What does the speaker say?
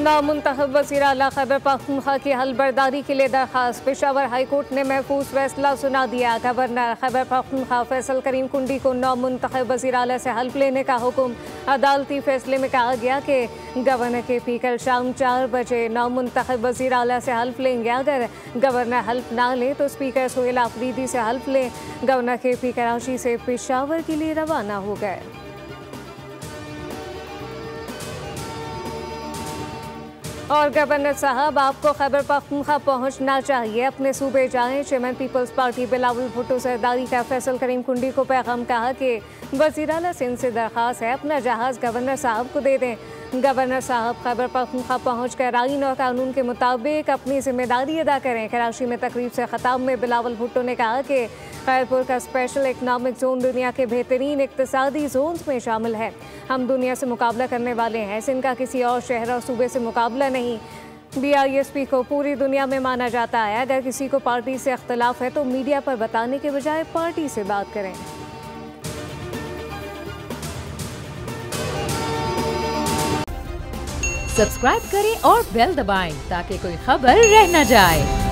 नामुंतखब वज़ीर आला खैबर पख्तूनख्वा की हलबर्दारी के लिए दरखास्त। पेशावर हाई कोर्ट ने महफूज फैसला सुना दिया। गवर्नर खैबर पख्तूनख्वा फैसल करीम कुंडी को नामुंतखब वज़ीर आला से हल्फ लेने का हुक्म। अदालती फैसले में कहा गया कि गवर्नर KP कल शाम 4 बजे नामुंतखब वज़ीर आला से हल्फ लेंगे। अगर गवर्नर हल्फ ना ले तो स्पीकर सोहेल आफरीदी से हल्फ लें। गवर्नर KP कराची से पेशावर के लिए रवाना हो गए। और गवर्नर साहब, आपको खैबर पख्तूनख्वा पहुंचना चाहिए, अपने सूबे जाएं। Chairman peoples party Bilawal Bhutto Zardari का फैसल करीम कुंडी को पैगाम। कहा कि वज़ीर आला से इनसे दरख्वास्त है अपना जहाज़ गवर्नर साहब को दे दें। गवर्नर साहब खैबर पख्तूनख्वा पहुँच कर आईन और कानून के मुताबिक अपनी जिम्मेदारी अदा करें। कराची में तकरीब से खिताब में बिलावल भुट्टो ने कहा कि खैरपुर का स्पेशल इकनॉमिक जोन दुनिया के बेहतरीन इक्तिसादी जोन्स में शामिल है। हम दुनिया से मुकाबला करने वाले हैं, इनका किसी और शहर और सूबे से मुकाबला नहीं। BISP को पूरी दुनिया में माना जाता है। अगर किसी को पार्टी से अख्तिलाफ है तो मीडिया पर बताने के बजाय पार्टी से बात करें। सब्सक्राइब करें और बेल दबाएं ताकि कोई खबर रह न जाए।